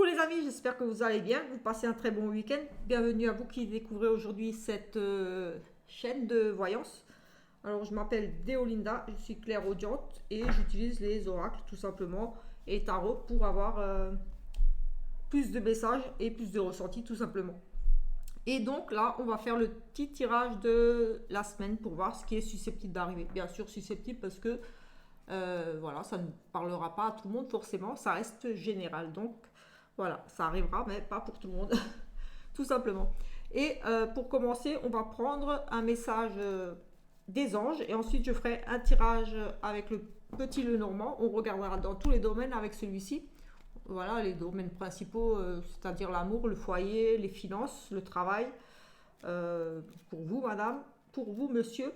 Coucou les amis, j'espère que vous allez bien, que vous passez un très bon week-end. Bienvenue à vous qui découvrez aujourd'hui cette chaîne de voyance. Alors je m'appelle Déolinda, je suis clairaudiente et j'utilise les oracles tout simplement et tarot pour avoir plus de messages et plus de ressentis tout simplement. Et donc là, on va faire le petit tirage de la semaine pour voir ce qui est susceptible d'arriver. Bien sûr susceptible parce que voilà, ça ne parlera pas à tout le monde forcément, ça reste général. Donc voilà, ça arrivera, mais pas pour tout le monde, tout simplement. Et pour commencer, on va prendre un message des anges et ensuite je ferai un tirage avec le petit Lenormand. On regardera dans tous les domaines avec celui-ci. Voilà, les domaines principaux, c'est-à-dire l'amour, le foyer, les finances, le travail. Pour vous, madame, pour vous, monsieur.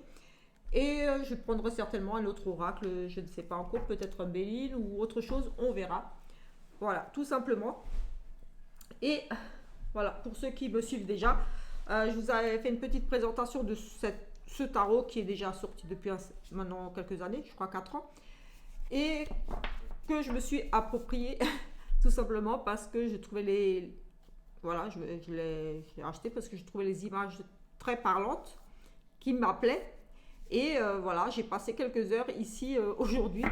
Et je prendrai certainement un autre oracle, je ne sais pas encore, peut-être un Béline ou autre chose, on verra. Voilà, tout simplement. Et voilà, pour ceux qui me suivent déjà, je vous avais fait une petite présentation de ce tarot qui est déjà sorti depuis maintenant quelques années, je crois 4 ans. Et que je me suis approprié tout simplement parce que je trouvais les... Voilà, je l'ai acheté parce que je trouvais les images très parlantes qui m'appelaient. Et voilà, j'ai passé quelques heures ici aujourd'hui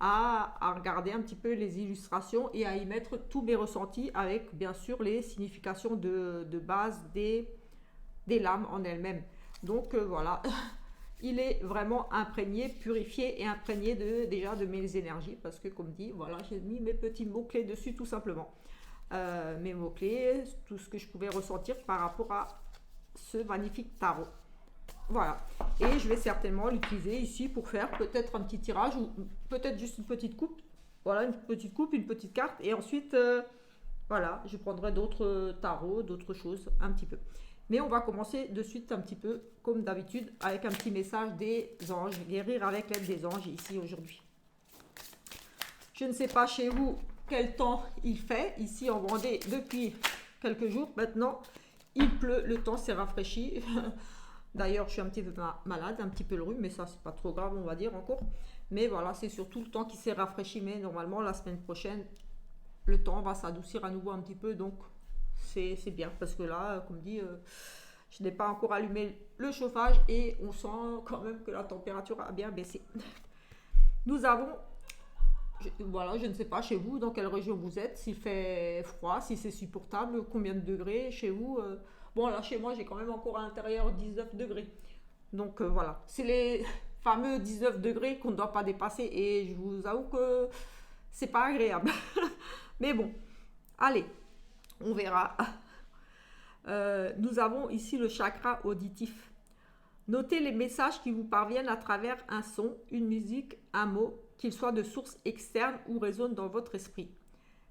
à regarder un petit peu les illustrations et à y mettre tous mes ressentis avec bien sûr les significations de base des lames en elles-mêmes. Donc voilà, il est vraiment imprégné, purifié et imprégné déjà de mes énergies parce que comme dit, voilà, j'ai mis mes petits mots-clés dessus tout simplement. Mes mots-clés, tout ce que je pouvais ressentir par rapport à ce magnifique tarot. Voilà, et je vais certainement l'utiliser ici pour faire peut-être un petit tirage ou peut-être juste une petite coupe. Voilà, une petite coupe, une petite carte et ensuite, voilà, je prendrai d'autres tarots, d'autres choses un petit peu. Mais on va commencer de suite un petit peu comme d'habitude avec un petit message des anges, guérir avec l'aide des anges ici aujourd'hui. Je ne sais pas chez vous quel temps il fait, ici en Vendée depuis quelques jours maintenant, il pleut, le temps s'est rafraîchi. D'ailleurs, je suis un petit peu malade, un petit peu le rhume, mais ça, c'est pas trop grave, on va dire encore. Mais voilà, c'est surtout le temps qui s'est rafraîchi. Mais normalement, la semaine prochaine, le temps va s'adoucir à nouveau un petit peu. Donc, c'est bien. Parce que là, comme dit, je n'ai pas encore allumé le chauffage et on sent quand même que la température a bien baissé. Nous avons, voilà, je ne sais pas chez vous, dans quelle région vous êtes, s'il fait froid, si c'est supportable, combien de degrés chez vous. Bon, là, chez moi, j'ai quand même encore à l'intérieur 19 degrés. Donc, voilà. C'est les fameux 19 degrés qu'on ne doit pas dépasser. Et je vous avoue que c'est pas agréable. Mais bon, allez, on verra. Nous avons ici le chakra auditif. Notez les messages qui vous parviennent à travers un son, une musique, un mot, qu'ils soient de source externe ou résonnent dans votre esprit.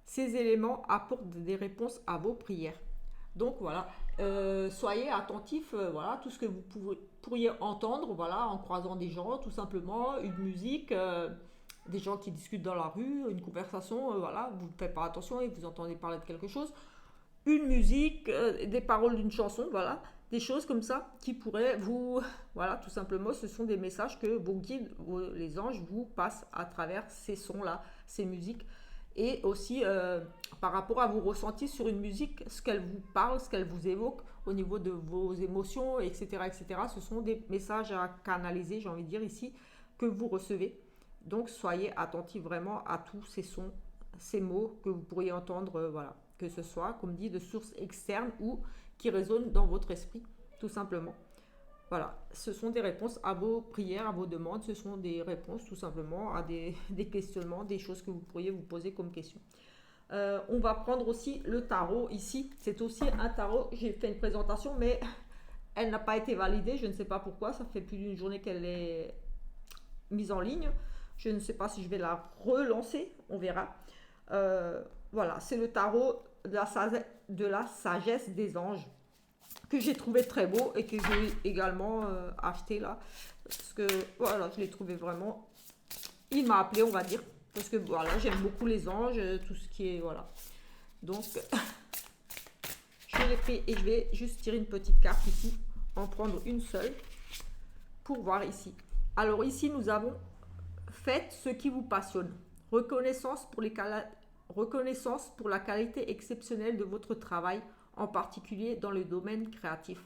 Ces éléments apportent des réponses à vos prières. Donc voilà, soyez attentifs, voilà, tout ce que vous pourriez entendre, voilà, en croisant des gens, tout simplement, une musique, des gens qui discutent dans la rue, une conversation, voilà, vous ne faites pas attention et vous entendez parler de quelque chose, une musique, des paroles d'une chanson, voilà, des choses comme ça qui pourraient vous, voilà, tout simplement, ce sont des messages que vos guides, les anges vous passent à travers ces sons-là, ces musiques. Et aussi par rapport à vos ressentis sur une musique, ce qu'elle vous parle, ce qu'elle vous évoque au niveau de vos émotions, etc., etc. Ce sont des messages à canaliser, j'ai envie de dire ici, que vous recevez. Donc soyez attentifs vraiment à tous ces sons, ces mots que vous pourriez entendre, voilà, que ce soit, comme dit, de source externe ou qui résonnent dans votre esprit, tout simplement. Voilà, ce sont des réponses à vos prières, à vos demandes, ce sont des réponses tout simplement à des questionnements, des choses que vous pourriez vous poser comme questions. On va prendre aussi le tarot ici, c'est aussi un tarot, j'ai fait une présentation mais elle n'a pas été validée, je ne sais pas pourquoi, ça fait plus d'une journée qu'elle est mise en ligne, je ne sais pas si je vais la relancer, on verra. Voilà, c'est le tarot de la sagesse des anges, que j'ai trouvé très beau et que j'ai également acheté là parce que voilà, je l'ai trouvé vraiment, il m'a appelé, on va dire, parce que voilà, j'aime beaucoup les anges, tout ce qui est, voilà, donc je l'ai pris et je vais juste tirer une petite carte ici, en prendre une seule pour voir ici. Alors ici nous avons: faites ce qui vous passionne, reconnaissance pour la qualité exceptionnelle de votre travail, en particulier dans le domaine créatif.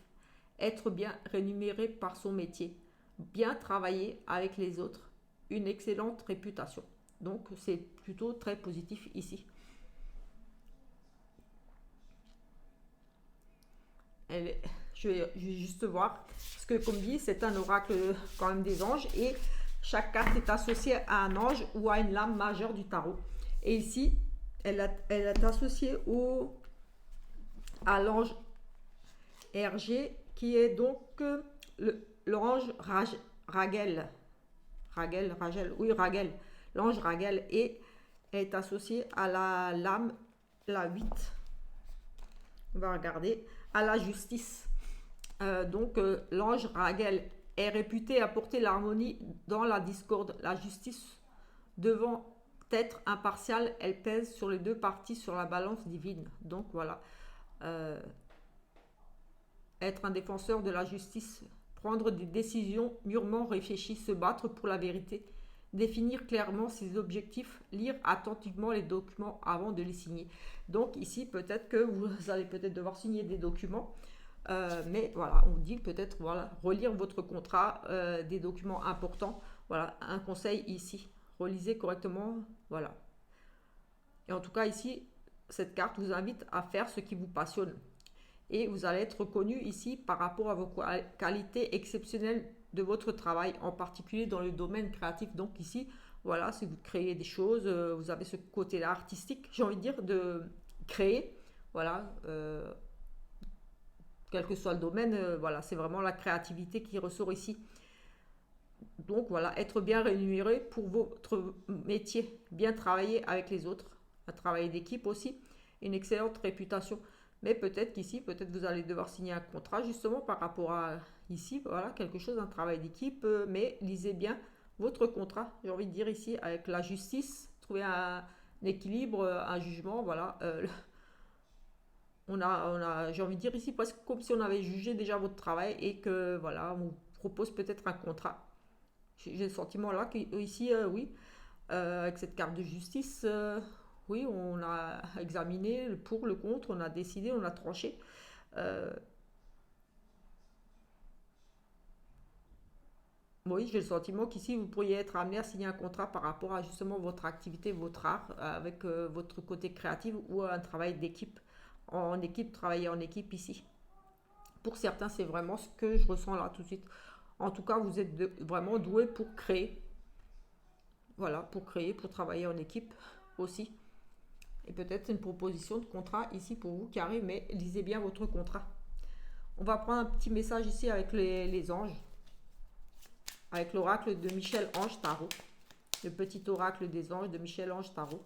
Être bien rémunéré par son métier. Bien travailler avec les autres. Une excellente réputation. Donc c'est plutôt très positif ici. Je vais juste voir, parce que comme dit, c'est un oracle quand même des anges, et chaque carte est associée à un ange ou à une lame majeure du tarot. Et ici, elle est associée à l'ange Hergé, qui est donc l'ange Ragel. Ragel. L'ange Ragel, et est associée à la lame, la 8. On va regarder, à la justice. L'ange Ragel est réputé apporter l'harmonie dans la discorde. La justice, devant être impartiale, elle pèse sur les deux parties sur la balance divine. Donc voilà, être un défenseur de la justice, prendre des décisions mûrement réfléchies, se battre pour la vérité, définir clairement ses objectifs, lire attentivement les documents avant de les signer. Donc ici, peut-être que vous allez peut-être devoir signer des documents, mais voilà, on dit peut-être voilà, relire votre contrat, des documents importants. Voilà, un conseil ici, relisez correctement, voilà. Et en tout cas ici, cette carte vous invite à faire ce qui vous passionne. Et vous allez être reconnu ici par rapport à vos qualités exceptionnelles de votre travail, en particulier dans le domaine créatif. Donc ici, voilà, si vous créez des choses, vous avez ce côté-là artistique, j'ai envie de dire, de créer, voilà, quel que soit le domaine, voilà, c'est vraiment la créativité qui ressort ici. Donc voilà, être bien rémunéré pour votre métier, bien travailler avec les autres, un travail d'équipe aussi, une excellente réputation. Mais peut-être qu'ici, peut-être vous allez devoir signer un contrat justement par rapport à ici, voilà, quelque chose, un travail d'équipe, mais lisez bien votre contrat, j'ai envie de dire ici, avec la justice, trouver un équilibre, un jugement, voilà. J'ai envie de dire ici presque comme si on avait jugé déjà votre travail et que voilà, on vous propose peut-être un contrat. J'ai le sentiment là qu'ici, oui, avec cette carte de justice, oui, on a examiné le pour, le contre, on a décidé, on a tranché. Oui, j'ai le sentiment qu'ici, vous pourriez être amené à signer un contrat par rapport à justement votre activité, votre art, avec votre côté créatif ou un travail d'équipe, en équipe, travailler en équipe ici. Pour certains, c'est vraiment ce que je ressens là tout de suite. En tout cas, vous êtes vraiment doué pour créer. Voilà, pour créer, pour travailler en équipe aussi. Et peut-être une proposition de contrat ici pour vous qui arrive, mais lisez bien votre contrat. On va prendre un petit message ici avec les anges, avec l'oracle de Michel Ange Tarot, le petit oracle des anges de Michel Ange Tarot.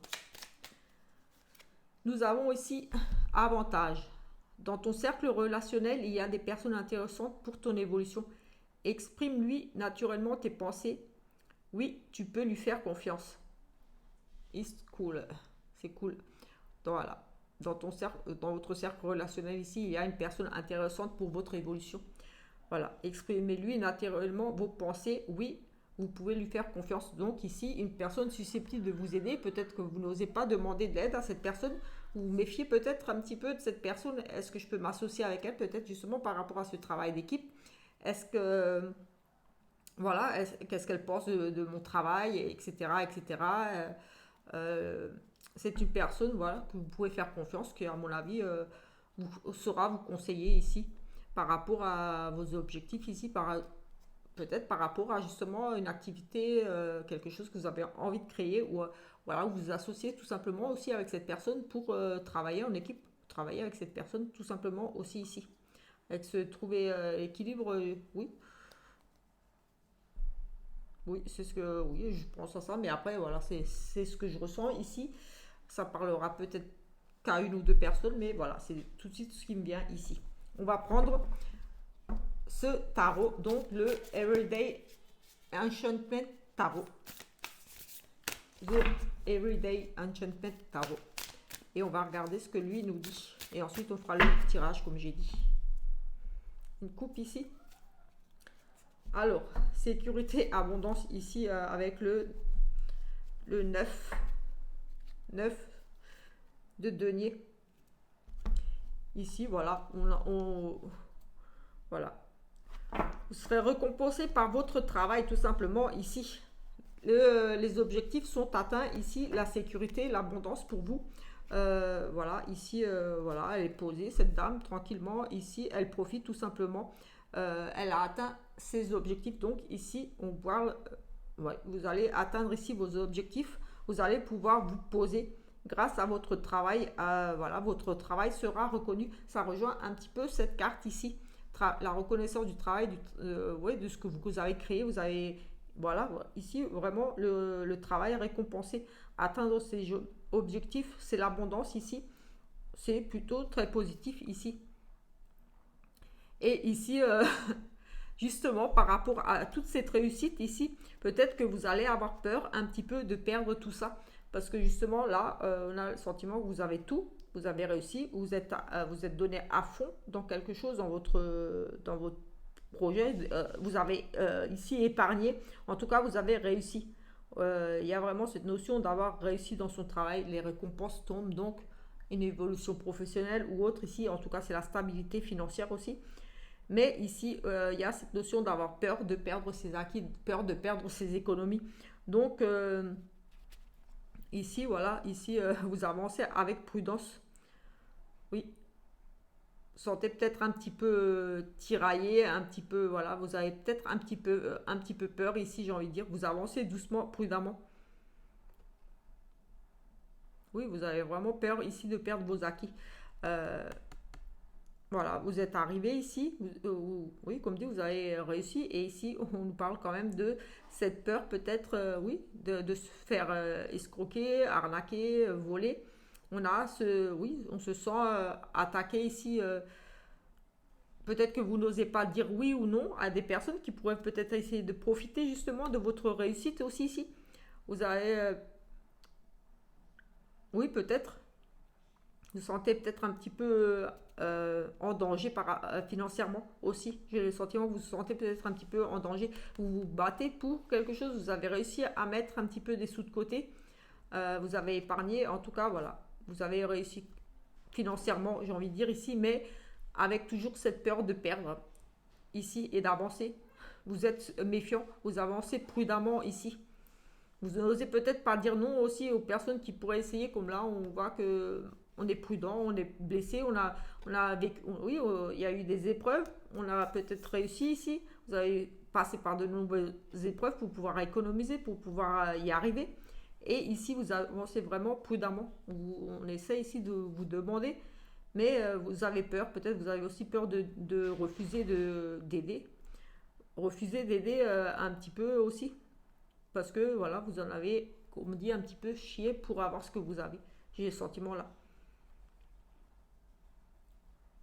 Nous avons ici avantage. Dans ton cercle relationnel, il y a des personnes intéressantes pour ton évolution. Exprime-lui naturellement tes pensées. Oui, tu peux lui faire confiance. It's cool. C'est cool. Voilà. Dans votre cercle relationnel ici, il y a une personne intéressante pour votre évolution. Voilà. Exprimez-lui naturellement vos pensées. Oui, vous pouvez lui faire confiance. Donc ici, une personne susceptible de vous aider. Peut-être que vous n'osez pas demander de l'aide à cette personne. Vous vous méfiez peut-être un petit peu de cette personne. Est-ce que je peux m'associer avec elle? Peut-être justement par rapport à ce travail d'équipe. Est-ce que... Voilà, qu'est-ce qu'elle pense de mon travail, etc. etc. C'est une personne, voilà, que vous pouvez faire confiance, qui à mon avis saura vous conseiller ici par rapport à vos objectifs ici, peut-être par rapport à justement une activité, quelque chose que vous avez envie de créer, ou voilà, vous vous associez tout simplement aussi avec cette personne pour travailler en équipe, travailler avec cette personne tout simplement aussi ici. Avec se trouver l'équilibre, oui. Oui, c'est ce que oui, je pense à ça, mais après voilà, c'est ce que je ressens ici. Ça parlera peut-être qu'à une ou deux personnes, mais voilà, c'est tout de suite ce qui me vient ici. On va prendre ce tarot, donc le Everyday Enchantment Tarot. The Everyday Enchantment Tarot. Et on va regarder ce que lui nous dit. Et ensuite, on fera le tirage, comme j'ai dit. Une coupe ici. Alors, sécurité, abondance ici avec le 9. 9. de denier. Ici, voilà, voilà. Vous serez récompensé par votre travail, tout simplement, ici. Les objectifs sont atteints, ici, la sécurité, l'abondance pour vous. Voilà, ici, voilà, elle est posée, cette dame, tranquillement. Ici, elle profite tout simplement. Elle a atteint ses objectifs. Donc, ici, on parle, ouais, vous allez atteindre ici vos objectifs. Vous allez pouvoir vous poser grâce à votre travail. Voilà, votre travail sera reconnu. Ça rejoint un petit peu cette carte ici. La reconnaissance du travail, ouais, de ce que vous avez créé. Vous avez, voilà, ici, vraiment, le travail récompensé. Atteindre ses objectifs, c'est l'abondance ici. C'est plutôt très positif ici. Et ici, justement, par rapport à toute cette réussite ici, peut-être que vous allez avoir peur un petit peu de perdre tout ça. Parce que justement, là, on a le sentiment que vous avez tout, vous avez réussi, vous êtes donné à fond dans quelque chose, dans votre projet. Vous avez ici épargné, en tout cas, vous avez réussi. Il y a vraiment cette notion d'avoir réussi dans son travail, les récompenses tombent, donc une évolution professionnelle ou autre. Ici, en tout cas, c'est la stabilité financière aussi. Mais ici, il y a cette notion d'avoir peur de perdre ses acquis, peur de perdre ses économies. Donc, ici, voilà, ici, vous avancez avec prudence. Oui, sentez peut-être un petit peu tiraillé, un petit peu, voilà, vous avez peut-être un petit peu peur ici, j'ai envie de dire. Vous avancez doucement, prudemment. Oui, vous avez vraiment peur ici de perdre vos acquis. Euh, Voilà, vous êtes arrivé ici, oui, comme dit, vous avez réussi, et ici, on nous parle quand même de cette peur, peut-être, oui, de se faire escroquer, arnaquer, voler. Oui, on se sent attaqué ici. Peut-être que vous n'osez pas dire oui ou non à des personnes qui pourraient peut-être essayer de profiter justement de votre réussite aussi ici. Vous avez, oui, peut-être. Vous sentez peut-être un petit peu en danger financièrement aussi. J'ai le sentiment que vous vous sentez peut-être un petit peu en danger. Vous vous battez pour quelque chose. Vous avez réussi à mettre un petit peu des sous de côté. Vous avez épargné. En tout cas, voilà. Vous avez réussi financièrement, j'ai envie de dire ici, mais avec toujours cette peur de perdre ici et d'avancer. Vous êtes méfiant. Vous avancez prudemment ici. Vous n'osez peut-être pas dire non aussi aux personnes qui pourraient essayer, comme là, on voit que on est prudent, on est blessé, oui, il y a eu des épreuves, on a peut-être réussi ici. Vous avez passé par de nombreuses épreuves pour pouvoir économiser, pour pouvoir y arriver. Et ici, vous avancez vraiment prudemment. On essaie ici de vous demander, mais vous avez peur, peut-être vous avez aussi peur de refuser d'aider. Refuser d'aider un petit peu aussi. Parce que voilà, vous en avez, comme on dit, un petit peu chié pour avoir ce que vous avez. J'ai ce sentiment-là.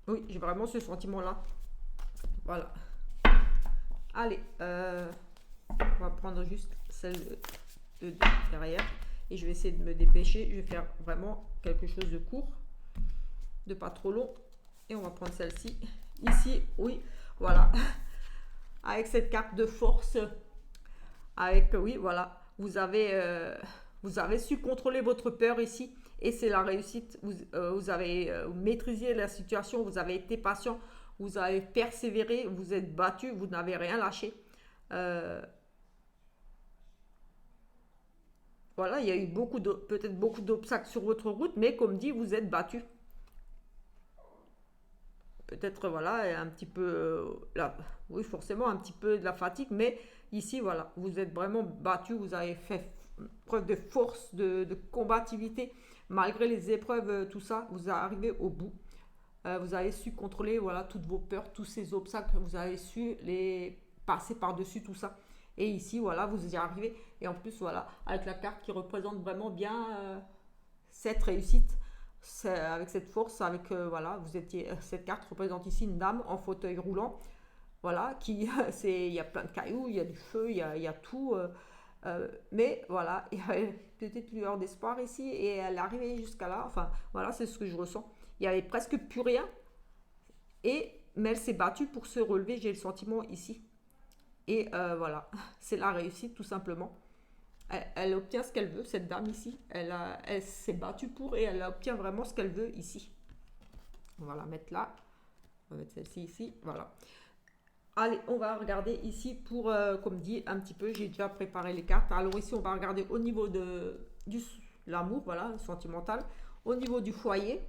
Oui, j'ai vraiment ce sentiment-là. Voilà. Allez, on va prendre juste celle de derrière. Et je vais essayer de me dépêcher. Je vais faire vraiment quelque chose de court, de pas trop long. Et on va prendre celle-ci. Ici, oui, voilà. Avec cette carte de force. Avec, oui, voilà. Vous avez su contrôler votre peur ici. Et c'est la réussite. Vous avez maîtrisé la situation. Vous avez été patient. Vous avez persévéré. Vous êtes battu. Vous n'avez rien lâché. Voilà, il y a eu peut-être beaucoup d'obstacles sur votre route, mais comme dit, vous êtes battu. Peut-être, voilà, un petit peu, là, oui, forcément, un petit peu de la fatigue, mais ici, voilà, vous êtes vraiment battu, vous avez fait preuve de force, de combativité, malgré les épreuves, tout ça, vous arrivez au bout. Vous avez su contrôler, voilà, toutes vos peurs, tous ces obstacles, vous avez su les passer par-dessus tout ça. Et ici, voilà, vous y arrivez. Et en plus, voilà, avec la carte qui représente vraiment bien cette réussite, avec cette force, avec voilà, cette carte représente ici une dame en fauteuil roulant, voilà, il y a plein de cailloux, il y a du feu, il y a tout, mais voilà, il y a une petite lueur d'espoir ici et elle est arrivée jusqu'à là. Enfin, voilà, c'est ce que je ressens. Il y avait presque plus rien mais elle s'est battue pour se relever. J'ai le sentiment ici et voilà, c'est la réussite tout simplement. elle obtient ce qu'elle veut, cette dame ici. Elle s'est battue pour et elle obtient vraiment ce qu'elle veut ici. On va la mettre là. On va mettre celle-ci ici. Voilà. Allez, on va regarder ici pour, comme dit, un petit peu, j'ai déjà préparé les cartes. Alors ici, on va regarder au niveau de l'amour, voilà, sentimental. Au niveau du foyer.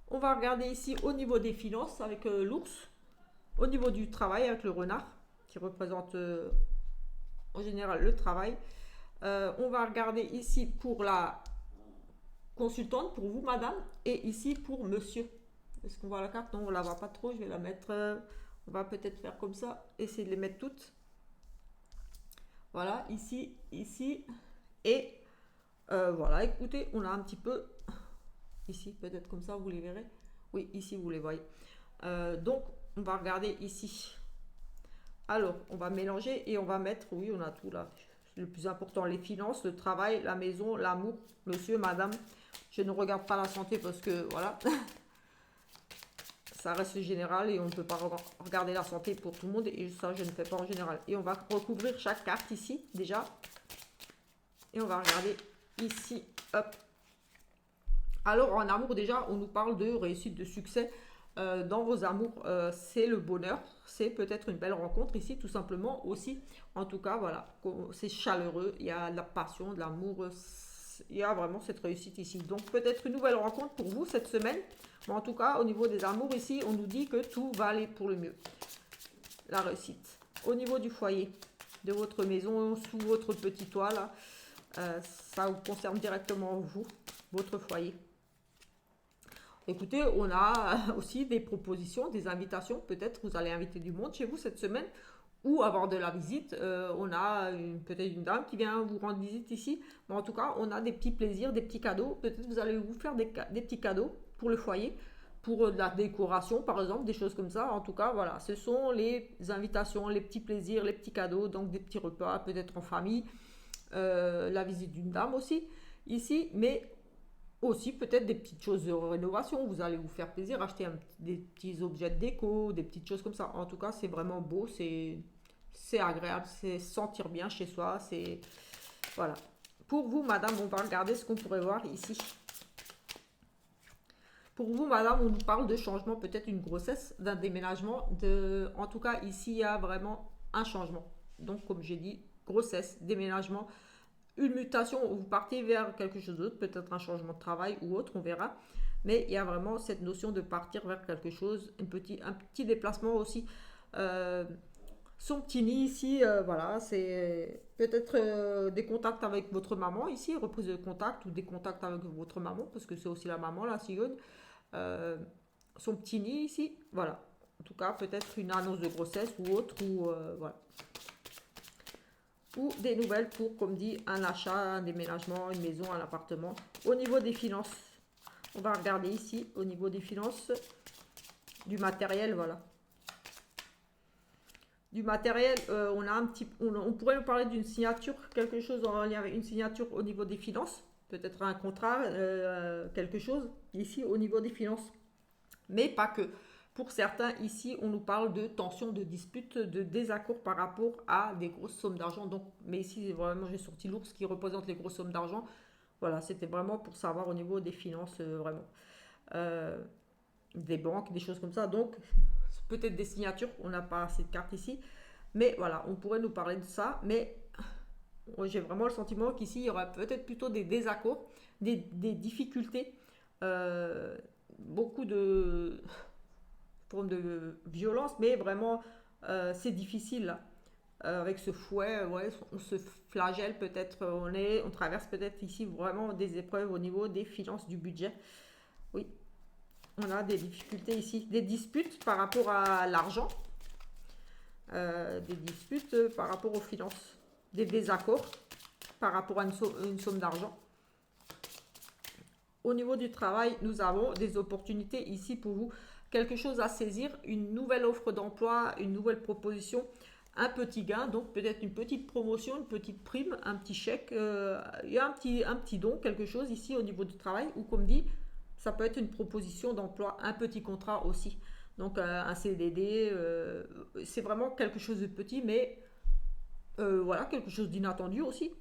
On va regarder ici au niveau des finances avec l'ours. Au niveau du travail avec le renard, qui représente en général le travail. On va regarder ici pour la consultante, pour vous, madame. Et ici pour monsieur. Est-ce qu'on voit la carte? Non, on ne la voit pas trop. Je vais la mettre... on va peut-être faire comme ça, essayer de les mettre toutes. Voilà, ici, ici. Et voilà, écoutez, on a un petit peu... Ici, peut-être comme ça, vous les verrez. Oui, ici, vous les voyez. Donc, on va regarder ici. Alors, on va mélanger et on va mettre... Oui, on a tout là. Le plus important, les finances, le travail, la maison, l'amour, monsieur, madame. Je ne regarde pas la santé parce que, voilà... ça reste général et on ne peut pas regarder la santé pour tout le monde et ça je ne fais pas en général. Et on va recouvrir chaque carte ici déjà et on va regarder ici, hop. Alors en amour déjà on nous parle de réussite, de succès dans vos amours, c'est le bonheur, c'est peut-être une belle rencontre ici tout simplement aussi. En tout cas voilà, c'est chaleureux, il y a de la passion, de l'amour, il y a vraiment cette réussite ici. Donc peut-être une nouvelle rencontre pour vous cette semaine. Mais en tout cas, au niveau des amours, ici, on nous dit que tout va aller pour le mieux. La réussite. Au niveau du foyer, de votre maison, sous votre petit toit, là, ça vous concerne directement vous, votre foyer. Écoutez, on a aussi des propositions, des invitations. Peut-être vous allez inviter du monde chez vous cette semaine ou avoir de la visite. On a peut-être une dame qui vient vous rendre visite ici. Mais en tout cas, on a des petits plaisirs, des petits cadeaux. Peut-être vous allez vous faire des petits cadeaux pour le foyer, pour de la décoration par exemple, des choses comme ça. En tout cas, voilà, ce sont les invitations, les petits plaisirs, les petits cadeaux, donc des petits repas, peut-être en famille, la visite d'une dame aussi, ici, mais aussi peut-être des petites choses de rénovation. Vous allez vous faire plaisir, acheter des petits objets de déco, des petites choses comme ça. En tout cas, c'est vraiment beau, c'est agréable, c'est sentir bien chez soi, c'est... Voilà. Pour vous, madame, on va regarder ce qu'on pourrait voir ici. Pour vous, madame, on nous parle de changement, peut-être une grossesse, d'un déménagement. En tout cas, ici, il y a vraiment un changement. Donc, comme j'ai dit, grossesse, déménagement, une mutation, vous partez vers quelque chose d'autre, peut-être un changement de travail ou autre, on verra. Mais il y a vraiment cette notion de partir vers quelque chose, un petit déplacement aussi. Son petit nid ici, voilà, c'est peut-être des contacts avec votre maman ici, reprise de contact ou des contacts avec votre maman, parce que c'est aussi la maman, la cigogne. Son petit nid ici, voilà. En tout cas, peut-être une annonce de grossesse ou autre, ou voilà. Ou des nouvelles pour, comme dit, un achat, un déménagement, une maison, un appartement. Au niveau des finances, on va regarder ici, au niveau des finances, du matériel, voilà. Du matériel, on pourrait nous parler d'une signature, quelque chose en lien avec une signature au niveau des finances, peut-être un contrat, quelque chose ici au niveau des finances, mais pas que. Pour certains ici, on nous parle de tension, de dispute, de désaccord par rapport à des grosses sommes d'argent. Donc, mais ici vraiment j'ai sorti l'ours qui représente les grosses sommes d'argent. Voilà, c'était vraiment pour savoir au niveau des finances vraiment. Des banques, des choses comme ça. Donc, peut-être des signatures, on n'a pas assez de cartes ici. Mais voilà, on pourrait nous parler de ça. Mais j'ai vraiment le sentiment qu'ici, il y aura peut-être plutôt des désaccords, des difficultés, beaucoup de formes de violence, mais vraiment, c'est difficile là. Avec ce fouet, ouais, on se flagelle peut-être, on traverse peut-être ici vraiment des épreuves au niveau des finances, du budget. Oui, on a des difficultés ici, des disputes par rapport à l'argent, des disputes par rapport aux finances, des désaccords par rapport à une somme d'argent. Au niveau du travail, nous avons des opportunités ici pour vous, quelque chose à saisir, une nouvelle offre d'emploi, une nouvelle proposition, un petit gain, donc peut-être une petite promotion, une petite prime, un petit chèque, il y a un petit don, quelque chose ici au niveau du travail, ou comme dit, ça peut être une proposition d'emploi, un petit contrat aussi. Donc un CDD, c'est vraiment quelque chose de petit, mais voilà, quelque chose d'inattendu aussi.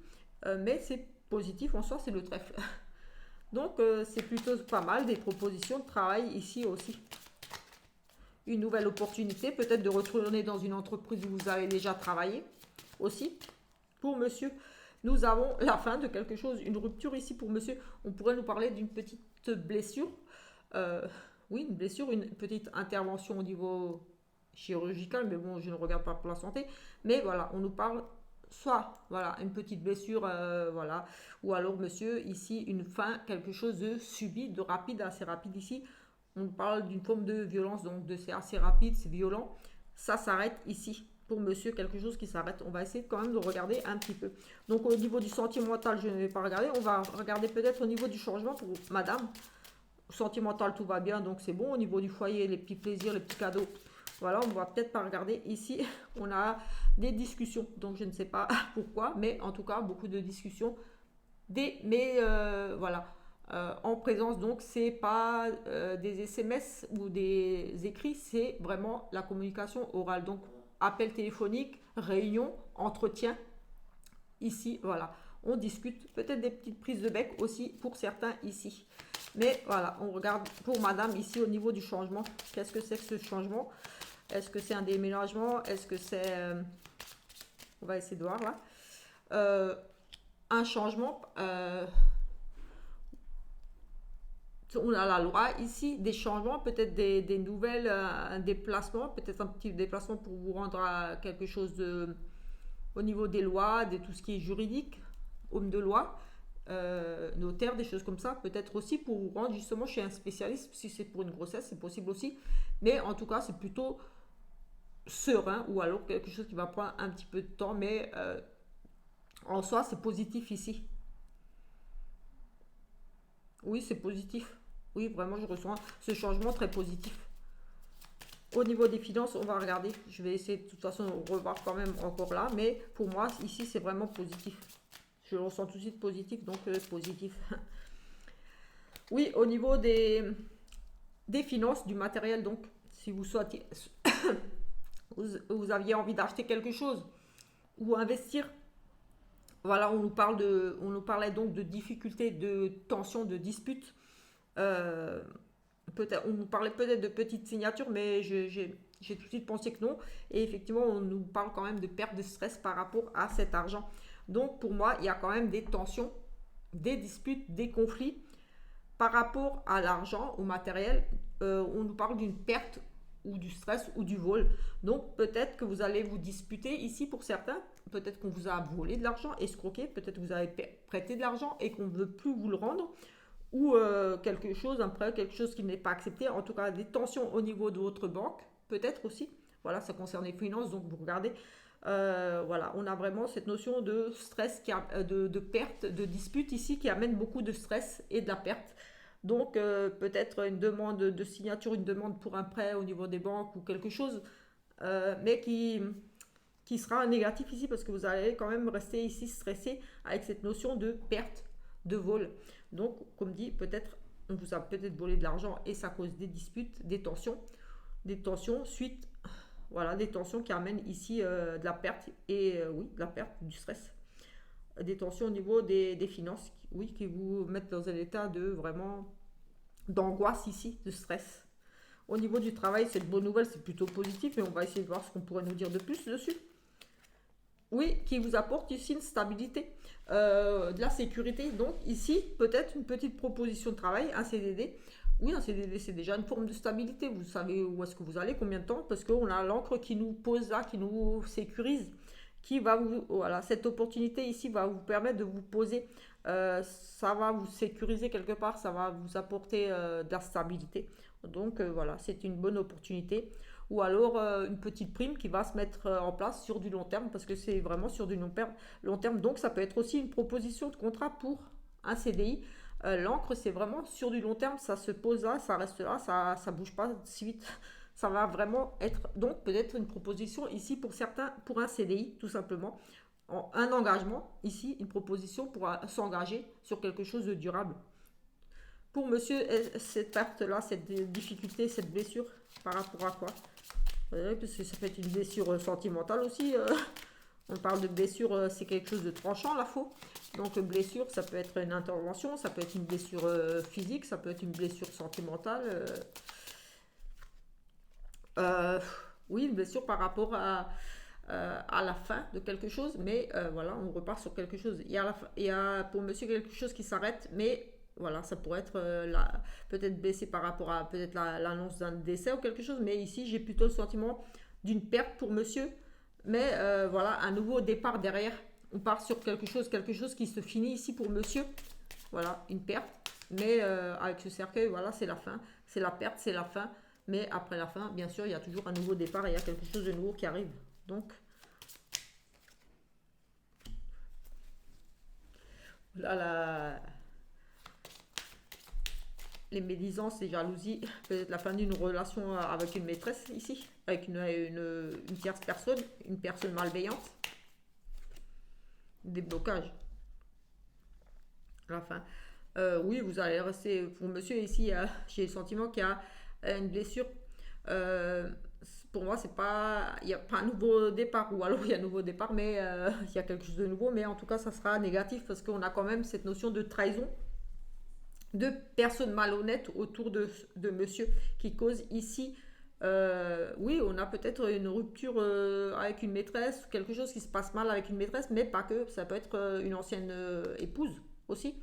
mais c'est positif en soi, c'est le trèfle. Donc c'est plutôt pas mal, des propositions de travail ici aussi. Une nouvelle opportunité, peut-être de retourner dans une entreprise où vous avez déjà travaillé aussi. Pour monsieur, nous avons la fin de quelque chose, une rupture ici pour monsieur. On pourrait nous parler d'une petite blessure. Oui, une blessure, une petite intervention au niveau chirurgical, mais bon, je ne regarde pas pour la santé. Mais voilà, on nous parle soit voilà une petite blessure, voilà, ou alors monsieur ici une fin, quelque chose de subi, de rapide, assez rapide ici. On parle d'une forme de violence, donc de c'est assez rapide, c'est violent. Ça s'arrête ici. Pour monsieur, quelque chose qui s'arrête. On va essayer quand même de regarder un petit peu. Donc au niveau du sentimental, je ne vais pas regarder. On va regarder peut-être au niveau du changement pour madame. Sentimental, tout va bien, donc c'est bon. Au niveau du foyer, les petits plaisirs, les petits cadeaux, voilà, on va peut-être pas regarder. Ici, on a des discussions. Donc je ne sais pas pourquoi, mais en tout cas, beaucoup de discussions. Mais voilà. En présence, donc c'est pas des SMS ou des écrits, c'est vraiment la communication orale. Donc appel téléphonique, réunion, entretien. Ici, voilà, on discute, peut-être des petites prises de bec aussi pour certains ici. Mais voilà, on regarde pour madame ici au niveau du changement. Qu'est-ce que c'est que ce changement? Est-ce que c'est un déménagement? Est-ce que c'est... on va essayer de voir là. Un changement... on a la loi ici, des changements, peut-être des nouvelles, un déplacement, peut-être un petit déplacement pour vous rendre à quelque chose de, au niveau des lois, de tout ce qui est juridique, homme de loi, notaire, des choses comme ça, peut-être aussi pour vous rendre justement chez un spécialiste, si c'est pour une grossesse, c'est possible aussi, mais en tout cas c'est plutôt serein, ou alors quelque chose qui va prendre un petit peu de temps, mais en soi c'est positif ici. Oui, c'est positif. Oui, vraiment, je ressens ce changement très positif. Au niveau des finances, on va regarder. Je vais essayer de toute façon de revoir quand même encore là. Mais pour moi, ici, c'est vraiment positif. Je le ressens tout de suite positif, donc positif. Oui, au niveau des finances, du matériel, donc, si vous souhaitez, vous aviez envie d'acheter quelque chose ou investir, voilà, on nous parlait donc de difficultés, de tensions, de disputes. Euh, on nous parlait peut-être de petites signatures, mais j'ai tout de suite pensé que non. Et effectivement, on nous parle quand même de perte de stress par rapport à cet argent. Donc pour moi, il y a quand même des tensions, des disputes, des conflits par rapport à l'argent, au matériel. On nous parle d'une perte ou du stress ou du vol. Donc peut-être que vous allez vous disputer ici pour certains. Peut-être qu'on vous a volé de l'argent, escroqué. Peut-être que vous avez prêté de l'argent et qu'on ne veut plus vous le rendre. Ou quelque chose, un prêt, quelque chose qui n'est pas accepté. En tout cas, des tensions au niveau de votre banque. Peut-être aussi. Voilà, ça concerne les finances. Donc vous regardez. Voilà, on a vraiment cette notion de stress, de perte, de dispute ici qui amène beaucoup de stress et de la perte. Donc peut-être une demande de signature, une demande pour un prêt au niveau des banques ou quelque chose, mais qui sera négatif ici parce que vous allez quand même rester ici stressé avec cette notion de perte, de vol. Donc comme dit, peut-être on vous a peut-être volé de l'argent et ça cause des disputes, des tensions suite, voilà, des tensions qui amènent ici de la perte et oui, de la perte, du stress. Des tensions au niveau des finances, oui, qui vous mettent dans un état de vraiment d'angoisse ici, de stress. Au niveau du travail, cette bonne nouvelle, c'est plutôt positif, mais on va essayer de voir ce qu'on pourrait nous dire de plus dessus. Oui, qui vous apporte ici une stabilité, de la sécurité. Donc ici, peut-être une petite proposition de travail, un CDD. Oui, un CDD, c'est déjà une forme de stabilité. Vous savez où est-ce que vous allez, combien de temps, parce qu'on a l'encre qui nous pose là, qui nous sécurise, qui va vous... Voilà, cette opportunité ici va vous permettre de vous poser. Ça va vous sécuriser quelque part, ça va vous apporter de la stabilité. Donc voilà, c'est une bonne opportunité. Ou alors une petite prime qui va se mettre en place sur du long terme, parce que c'est vraiment sur du long terme. Donc ça peut être aussi une proposition de contrat pour un CDI. L'encre, c'est vraiment sur du long terme, ça se pose là, ça reste là, ça ne bouge pas si vite. Ça va vraiment être, donc peut-être une proposition ici pour certains, pour un CDI tout simplement. Un engagement, ici, une proposition pour s'engager sur quelque chose de durable. Pour monsieur, cette perte-là, cette difficulté, cette blessure, par rapport à quoi? Parce que ça peut être une blessure sentimentale aussi. On parle de blessure, c'est quelque chose de tranchant, la faux. Donc blessure, ça peut être une intervention, ça peut être une blessure physique, ça peut être une blessure sentimentale. Oui, une blessure par rapport à la fin de quelque chose, mais voilà, on repart sur quelque chose. Il y a pour monsieur quelque chose qui s'arrête, mais voilà, ça pourrait être peut-être blessé par rapport à peut-être l'annonce d'un décès ou quelque chose, mais ici j'ai plutôt le sentiment d'une perte pour monsieur, mais voilà, un nouveau départ derrière. On part sur quelque chose qui se finit ici pour monsieur. Voilà, une perte, mais avec ce cercueil, voilà, c'est la fin, c'est la perte, c'est la fin. Mais après la fin, bien sûr, il y a toujours un nouveau départ et il y a quelque chose de nouveau qui arrive. Donc, là, les médisances, les jalousies, peut-être la fin d'une relation avec une maîtresse ici, avec une tierce personne, une personne malveillante, des blocages. À la fin. Oui, vous allez rester, pour monsieur ici, j'ai le sentiment qu'il y a une blessure. Euh, pour moi, c'est pas, il n'y a pas un nouveau départ, ou alors il y a un nouveau départ, mais il y a quelque chose de nouveau, mais en tout cas, ça sera négatif parce qu'on a quand même cette notion de trahison, de personnes malhonnêtes autour de monsieur qui cause ici. Oui, on a peut-être une rupture avec une maîtresse, quelque chose qui se passe mal avec une maîtresse, mais pas que, ça peut être une ancienne épouse aussi,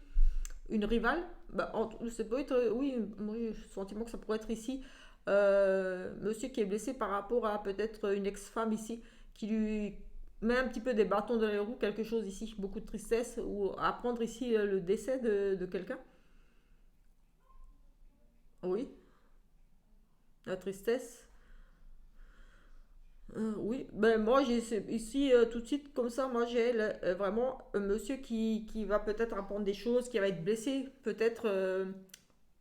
une rivale. Bah, ça peut être, oui, oui, le sentiment que ça pourrait être ici monsieur qui est blessé par rapport à peut-être une ex-femme ici qui lui met un petit peu des bâtons dans les roues, quelque chose ici, beaucoup de tristesse, ou apprendre ici le décès de quelqu'un. Oui, la tristesse. Oui, ben moi j'ai ici tout de suite comme ça, moi j'ai vraiment un monsieur qui va peut-être apprendre des choses, qui va être blessé peut-être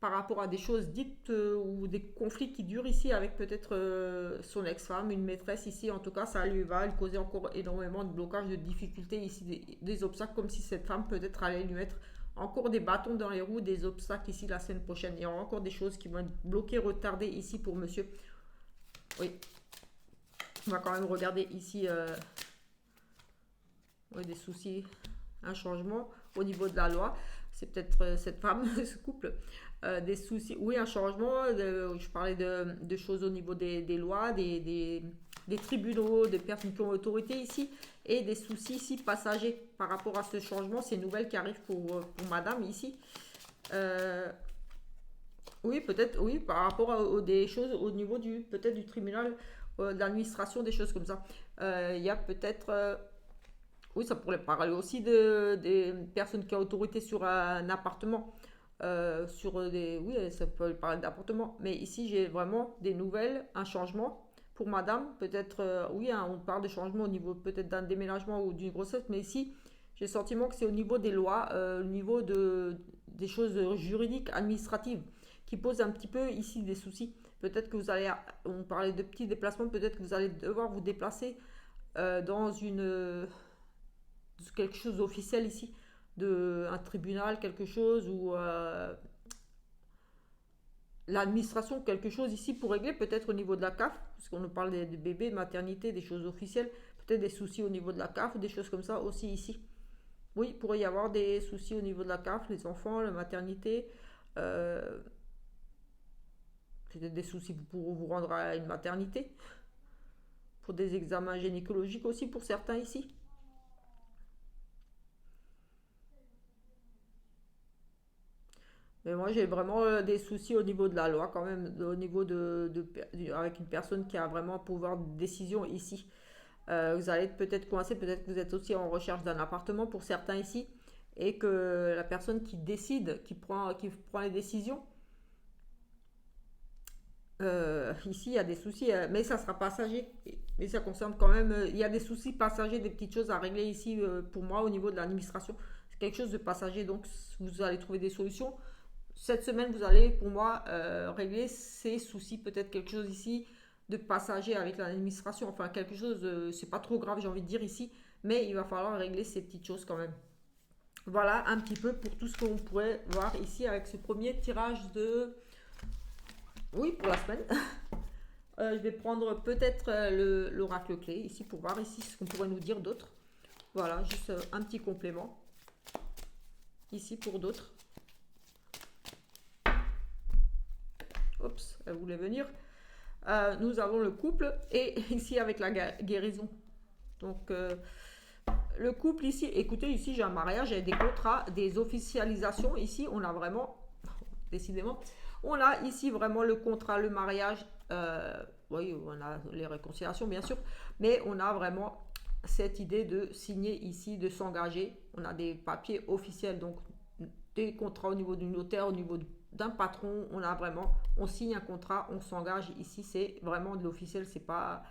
par rapport à des choses dites ou des conflits qui durent ici avec peut-être son ex-femme, une maîtresse ici. En tout cas, ça lui va lui causer encore énormément de blocages, de difficultés ici, des obstacles, comme si cette femme peut-être allait lui mettre encore des bâtons dans les roues, des obstacles ici la semaine prochaine. Il y aura encore des choses qui vont être bloquées, retardées ici pour monsieur. Oui, on va quand même regarder ici oui, des soucis, un changement au niveau de la loi. C'est peut-être cette femme, ce couple, des soucis. Oui, un changement. Je parlais de choses au niveau des lois, des tribunaux, des personnes qui ont autorité ici, et des soucis ici passagers par rapport à ce changement, ces nouvelles qui arrivent pour madame ici. Oui, peut-être, oui, par rapport des choses au niveau peut-être du tribunal, de l'administration, des choses comme ça. Il y a peut-être oui, ça pourrait parler aussi des personnes qui ont autorité sur un appartement. Sur des, oui, ça peut parler d'appartement. Mais ici, j'ai vraiment des nouvelles, un changement pour madame. Peut-être, oui, hein, on parle de changement au niveau peut-être d'un déménagement ou d'une grossesse. Mais ici, j'ai le sentiment que c'est au niveau des lois, au niveau des choses juridiques, administratives, qui posent un petit peu ici des soucis. Peut-être que vous allez, on parlait de petits déplacements, peut-être que vous allez devoir vous déplacer dans quelque chose d'officiel ici, un tribunal, quelque chose, ou l'administration, quelque chose ici pour régler, peut-être au niveau de la CAF, parce qu'on nous parle des bébés, de maternité, des choses officielles, peut-être des soucis au niveau de la CAF, des choses comme ça aussi ici. Oui, il pourrait y avoir des soucis au niveau de la CAF, les enfants, la maternité, euh, peut-être des soucis pour vous rendre à une maternité, pour des examens gynécologiques aussi pour certains ici. Mais moi, j'ai vraiment des soucis au niveau de la loi, quand même, au niveau avec une personne qui a vraiment un pouvoir de décision ici. Vous allez peut-être coincé, peut-être que vous êtes aussi en recherche d'un appartement pour certains ici, et que la personne qui décide, qui prend les décisions, ici, il y a des soucis, mais ça sera passager. Mais ça concerne quand même, il y a des soucis passagers, des petites choses à régler ici pour moi au niveau de l'administration. C'est quelque chose de passager, donc vous allez trouver des solutions. Cette semaine, vous allez, pour moi, régler ces soucis. Peut-être quelque chose ici de passager avec l'administration. Enfin, quelque chose, c'est pas trop grave, j'ai envie de dire ici. Mais il va falloir régler ces petites choses quand même. Voilà un petit peu pour tout ce qu'on pourrait voir ici avec ce premier tirage de... Oui, pour la semaine. Je vais prendre peut-être l'oracle clé ici pour voir ici ce qu'on pourrait nous dire d'autre. Voilà, juste un petit complément ici pour d'autres. Oups, elle voulait venir. Nous avons le couple et ici avec la guérison. Donc le couple ici, écoutez, ici j'ai un mariage, j'ai des contrats, des officialisations. Ici on a vraiment, décidément, on a ici vraiment le contrat, le mariage. Oui, on a les réconciliations bien sûr, mais on a vraiment cette idée de signer ici, de s'engager. On a des papiers officiels, donc des contrats au niveau du notaire, au niveau d'un patron. On a vraiment, on signe un contrat, on s'engage. Ici, c'est vraiment de l'officiel, c'est pas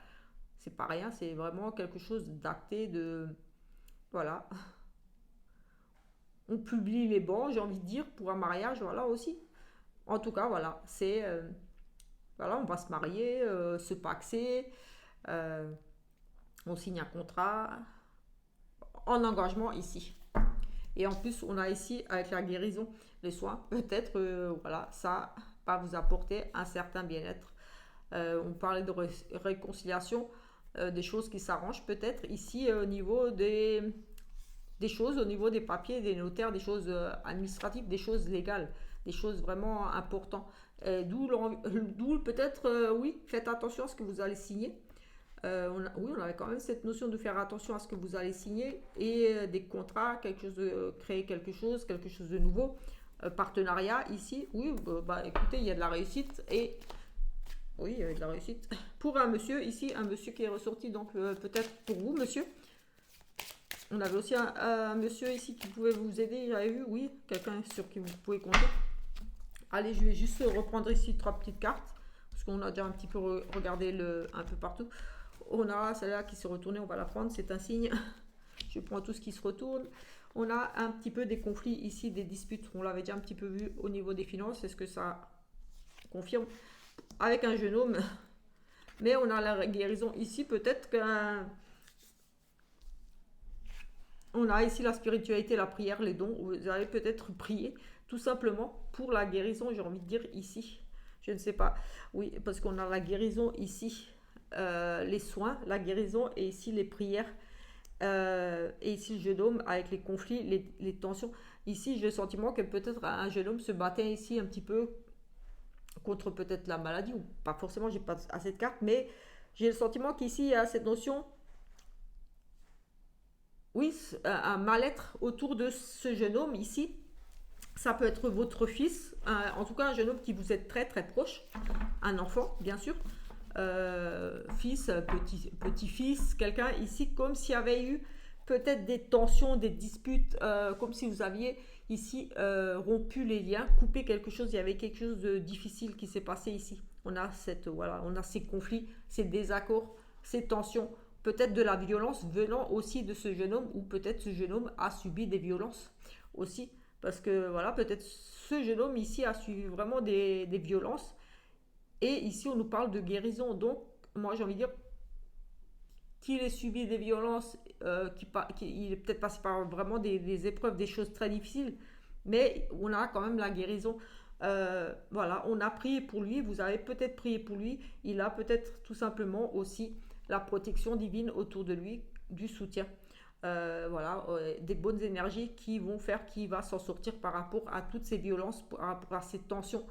rien, c'est vraiment quelque chose d'acté, de voilà. On publie les bans, j'ai envie de dire, pour un mariage, voilà aussi. En tout cas, voilà, c'est voilà, on va se marier, se paxer, euh, on signe un contrat en engagement ici. Et en plus, on a ici, avec la guérison, les soins, peut-être, voilà, ça va vous apporter un certain bien-être. On parlait de réconciliation, des choses qui s'arrangent peut-être ici au niveau des choses, au niveau des papiers, des notaires, des choses administratives, des choses légales, des choses vraiment importantes. D'où peut-être, oui, faites attention à ce que vous allez signer. Oui, on avait quand même cette notion de faire attention à ce que vous allez signer et des contrats, quelque chose de créer quelque chose de nouveau. Partenariat ici, oui, bah écoutez, il y a de la réussite et oui, il y a de la réussite pour un monsieur ici, un monsieur qui est ressorti, donc peut-être pour vous, monsieur. On avait aussi un monsieur ici qui pouvait vous aider, j'avais vu, oui, quelqu'un sur qui vous pouvez compter. Allez, je vais juste reprendre ici 3 petites cartes parce qu'on a déjà un petit peu regardé un peu partout. On a celle-là qui s'est retournée, on va la prendre, c'est un signe. Je prends tout ce qui se retourne. On a un petit peu des conflits ici, des disputes. On l'avait déjà un petit peu vu au niveau des finances. Est-ce que ça confirme avec un jeune homme? Mais on a la guérison ici. Peut-être qu'on a ici la spiritualité, la prière, les dons. Vous allez peut-être prier tout simplement pour la guérison, j'ai envie de dire ici. Je ne sais pas. Oui, parce qu'on a la guérison ici. Les soins, la guérison et ici les prières. Et ici le jeune homme avec les conflits, les tensions. Ici j'ai le sentiment que peut-être un jeune homme se battait ici un petit peu contre peut-être la maladie, ou pas forcément, j'ai pas assez de cartes, mais j'ai le sentiment qu'ici il y a cette notion, oui, un mal-être autour de ce jeune homme ici. Ça peut être votre fils, en tout cas un jeune homme qui vous est très très proche, un enfant bien sûr, fils, petit-fils, quelqu'un ici, comme s'il y avait eu peut-être des tensions, des disputes, comme si vous aviez ici rompu les liens, coupé quelque chose, il y avait quelque chose de difficile qui s'est passé ici. Voilà, on a ces conflits, ces désaccords, ces tensions, peut-être de la violence venant aussi de ce jeune homme, ou peut-être ce jeune homme a subi des violences aussi, parce que voilà, peut-être ce jeune homme ici a subi vraiment des violences. Et ici, on nous parle de guérison. Donc, moi, j'ai envie de dire qu'il ait subi des violences, qu'il est peut-être passé par vraiment des épreuves, des choses très difficiles, mais on a quand même la guérison. Voilà, on a prié pour lui, vous avez peut-être prié pour lui, il a peut-être tout simplement aussi la protection divine autour de lui, du soutien. Voilà, des bonnes énergies qui vont faire qu'il va s'en sortir par rapport à toutes ces violences, par rapport à ces tensions.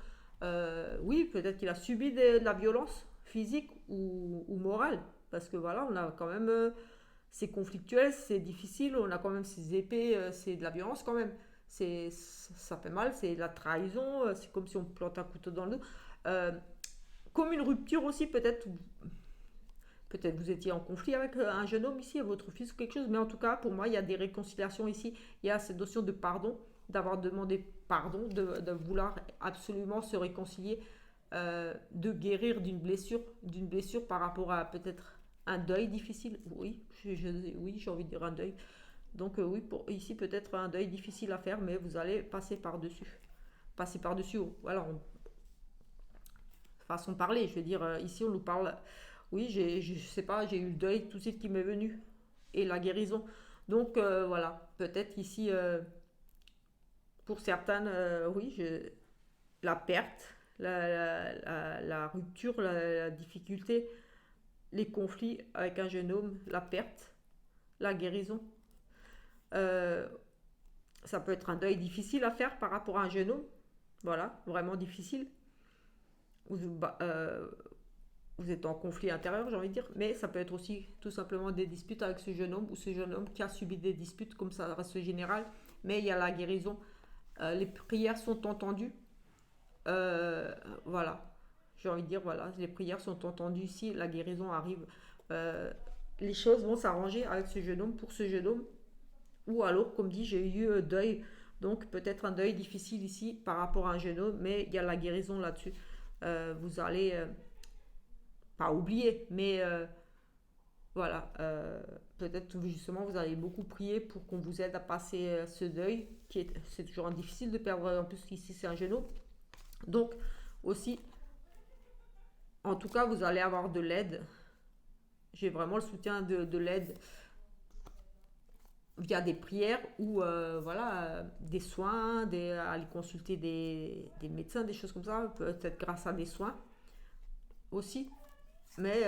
Oui, peut-être qu'il a subi de la violence physique ou morale, parce que voilà, on a quand même c'est conflictuel, c'est difficile, on a quand même ces épées, c'est de la violence quand même. Ça fait mal, c'est de la trahison, c'est comme si on plante un couteau dans le dos. Euh, Comme une rupture aussi, peut-être vous étiez en conflit avec un jeune homme ici, votre fils ou quelque chose, mais en tout cas, pour moi, il y a des réconciliations ici. Il y a cette notion de pardon, d'avoir demandé pardon, de vouloir absolument se réconcilier, de guérir d'une blessure par rapport à peut-être un deuil difficile. Oui, oui, j'ai envie de dire un deuil. Donc oui, ici peut-être un deuil difficile à faire, mais vous allez passer par-dessus. Passer par-dessus, voilà, façon de parler, je veux dire, ici on nous parle, oui, je sais pas, j'ai eu le deuil tout de suite qui m'est venu, et la guérison. Donc voilà, peut-être ici, pour certaines, oui, la perte, la rupture, la difficulté, les conflits avec un jeune homme, la perte, la guérison. Euh, Ça peut être un deuil difficile à faire par rapport à un jeune homme. Voilà, vraiment difficile. Bah, vous êtes en conflit intérieur, j'ai envie de dire, mais ça peut être aussi tout simplement des disputes avec ce jeune homme ou ce jeune homme qui a subi des disputes, comme ça reste général, mais il y a la guérison. Les prières sont entendues. Euh, voilà, j'ai envie de dire, voilà, les prières sont entendues ici, la guérison arrive. Euh, les choses vont s'arranger avec ce jeune homme, pour ce jeune homme, ou alors, comme dit, j'ai eu deuil, donc peut-être un deuil difficile ici par rapport à un jeune homme, mais il y a la guérison là-dessus. Vous allez pas oublier, mais voilà, peut-être justement vous allez beaucoup prier pour qu'on vous aide à passer ce deuil, c'est toujours difficile de perdre, en plus ici c'est un genou. Donc aussi, en tout cas, vous allez avoir de l'aide. J'ai vraiment le soutien de l'aide via des prières ou voilà, des soins, aller consulter des médecins, des choses comme ça, peut-être grâce à des soins aussi. Mais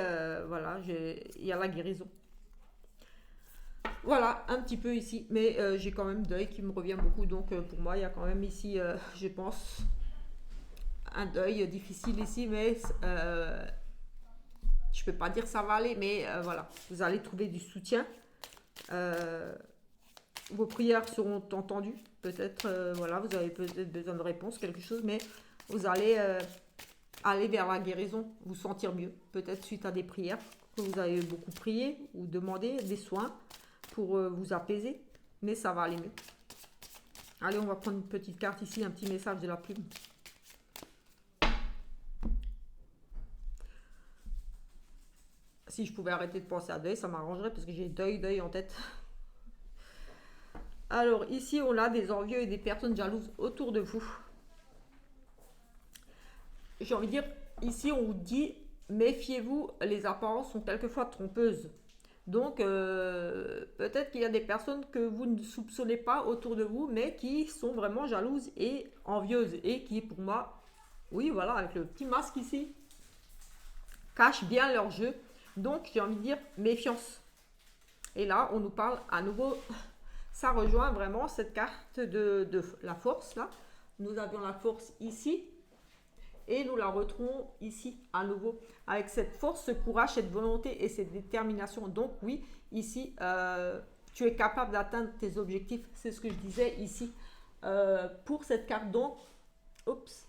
voilà, il y a la guérison. Voilà, un petit peu ici. Mais j'ai quand même deuil qui me revient beaucoup. Donc pour moi, il y a quand même ici, je pense, un deuil difficile ici. Mais je peux pas dire ça va aller. Mais voilà, vous allez trouver du soutien. Euh, Vos prières seront entendues. Peut-être, voilà, vous avez peut-être besoin de réponses, quelque chose. Mais vous allez aller vers la guérison, vous sentir mieux. Peut-être suite à des prières que vous avez beaucoup prié ou demandé des soins pour vous apaiser, mais ça va aller mieux. Allez, on va prendre une petite carte ici, un petit message de la plume. Si je pouvais arrêter de penser à deuil, ça m'arrangerait parce que j'ai deuil en tête. Alors ici, on a des envieux et des personnes jalouses autour de vous. J'ai envie de dire, ici on vous dit, méfiez-vous, les apparences sont quelquefois trompeuses. Donc, peut-être qu'il y a des personnes que vous ne soupçonnez pas autour de vous, mais qui sont vraiment jalouses et envieuses. Et qui, pour moi, oui, voilà, avec le petit masque ici, cachent bien leur jeu. Donc, j'ai envie de dire méfiance. Et là, on nous parle à nouveau, ça rejoint vraiment cette carte de la force, là. Nous avions la force ici. Et nous la retrouvons ici à nouveau avec cette force, ce courage, cette volonté et cette détermination. Donc oui, ici, tu es capable d'atteindre tes objectifs. C'est ce que je disais ici pour cette carte. Donc, oups,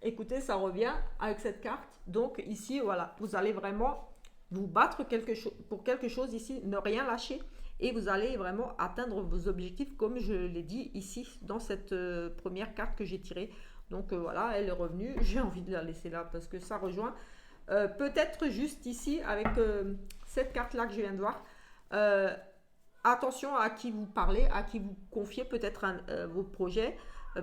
écoutez, ça revient avec cette carte. Donc ici, voilà, vous allez vraiment vous battre pour quelque chose ici, ne rien lâcher. Et vous allez vraiment atteindre vos objectifs comme je l'ai dit ici dans cette première carte que j'ai tirée. Donc voilà, elle est revenue. J'ai envie de la laisser là parce que ça rejoint. Peut-être juste ici avec cette carte-là que je viens de voir. Attention à qui vous parlez, à qui vous confiez peut-être vos projets.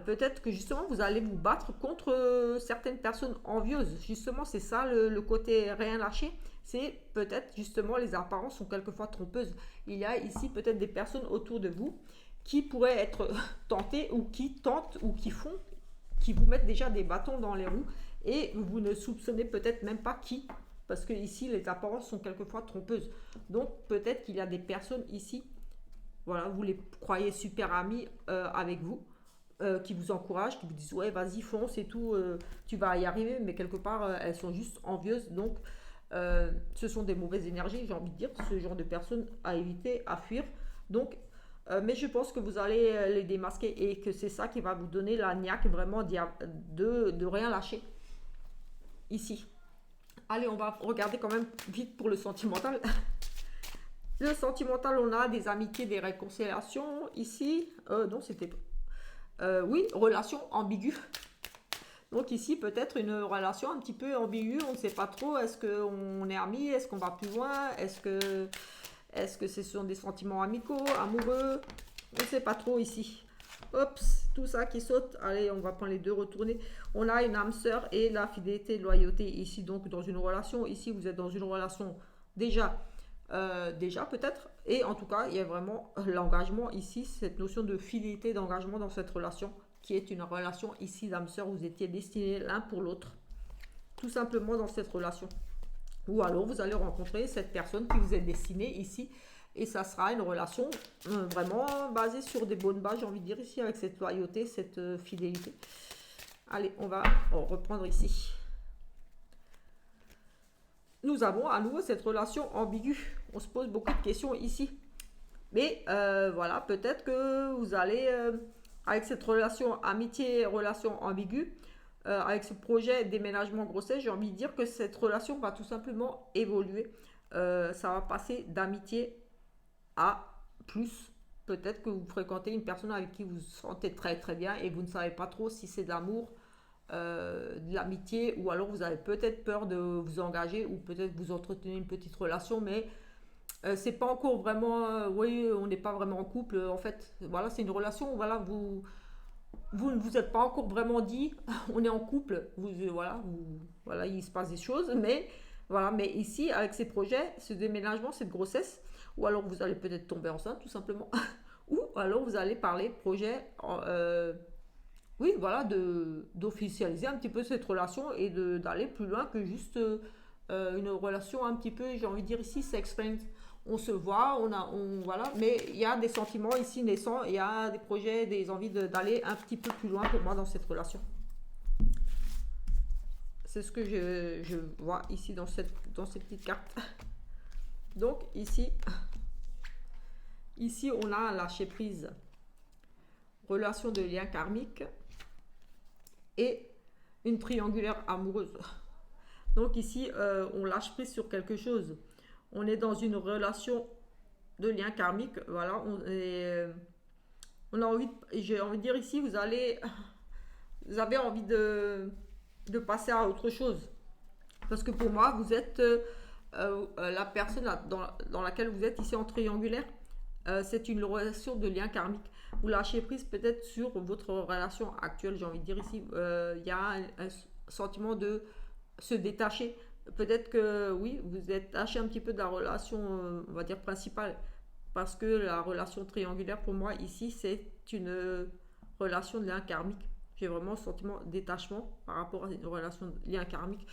Peut-être que justement vous allez vous battre contre certaines personnes envieuses. Justement, c'est ça le côté rien lâché. C'est peut-être justement les apparences sont quelquefois trompeuses. Il y a ici peut-être des personnes autour de vous qui pourraient être tentées ou qui tentent ou qui font, qui vous mettent déjà des bâtons dans les roues et vous ne soupçonnez peut-être même pas qui, parce que ici les apparences sont quelquefois trompeuses. Donc peut-être qu'il y a des personnes ici, voilà, vous les croyez super amis avec vous, qui vous encouragent, qui vous disent ouais vas-y fonce et tout, tu vas y arriver, mais quelque part elles sont juste envieuses. Donc ce sont des mauvaises énergies, j'ai envie de dire, ce genre de personnes à éviter, à fuir. Donc mais je pense que vous allez les démasquer et que c'est ça qui va vous donner la niaque vraiment de rien lâcher ici. Allez, on va regarder quand même vite pour le sentimental. Le sentimental, on a des amitiés, des réconciliations ici. Non, c'était... oui, relation ambiguë. Donc ici, peut-être une relation un petit peu ambiguë. On ne sait pas trop. Est-ce qu'on est amis? Est-ce qu'on va plus loin? Est-ce que ce sont des sentiments amicaux, amoureux? On ne sait pas trop ici. Hop, tout ça qui saute. Allez, on va prendre les deux retournés. On a une âme sœur et la fidélité, loyauté ici. Donc, dans une relation. Ici, vous êtes dans une relation déjà peut-être. Et en tout cas, il y a vraiment l'engagement ici, cette notion de fidélité, d'engagement dans cette relation. qui est une relation ici d'âme sœur, vous étiez destinés l'un pour l'autre, tout simplement dans cette relation. Ou alors vous allez rencontrer cette personne qui vous est destinée ici, et ça sera une relation vraiment basée sur des bonnes bases, j'ai envie de dire ici, avec cette loyauté, cette fidélité. Allez, on va reprendre ici. Nous avons à nouveau cette relation ambiguë. On se pose beaucoup de questions ici. Mais voilà, peut-être que vous allez, avec cette relation amitié, relation ambiguë, avec ce projet déménagement grossesse, j'ai envie de dire que cette relation va tout simplement évoluer. Ça va passer d'amitié à plus. Peut-être que vous fréquentez une personne avec qui vous vous sentez très très bien et vous ne savez pas trop si c'est de l'amour, de l'amitié, ou alors vous avez peut-être peur de vous engager, ou peut-être vous entretenez une petite relation, mais c'est pas encore vraiment, oui, on n'est pas vraiment en couple. En fait, voilà, c'est une relation, voilà, vous ne vous êtes pas encore vraiment dit, on est en couple, voilà, il se passe des choses, mais voilà, mais ici, avec ces projets, ce déménagement, cette grossesse, ou alors vous allez peut-être tomber enceinte, tout simplement, ou alors vous allez parler projet, oui, voilà, d'officialiser un petit peu cette relation et d'aller plus loin que juste une relation un petit peu, j'ai envie de dire ici, sex friends. On se voit, voilà, mais il y a des sentiments ici naissants, il y a des projets, des envies d'aller un petit peu plus loin pour moi dans cette relation. C'est ce que je vois ici dans ces petites cartes. Donc ici on a lâcher prise, relation de lien karmique et une triangulaire amoureuse. Donc ici, on lâche prise sur quelque chose. On est dans une relation de lien karmique. Voilà, on a envie, j'ai envie de dire ici, vous avez envie de passer à autre chose. Parce que pour moi, vous êtes la personne dans laquelle vous êtes ici en triangulaire. C'est une relation de lien karmique. Vous lâchez prise peut-être sur votre relation actuelle, j'ai envie de dire ici. Il y a un sentiment de se détacher. Peut-être que oui, vous êtes détaché un petit peu de la relation, on va dire principale, parce que la relation triangulaire pour moi ici, c'est une relation de lien karmique. J'ai vraiment le sentiment de détachement par rapport à une relation de lien karmique.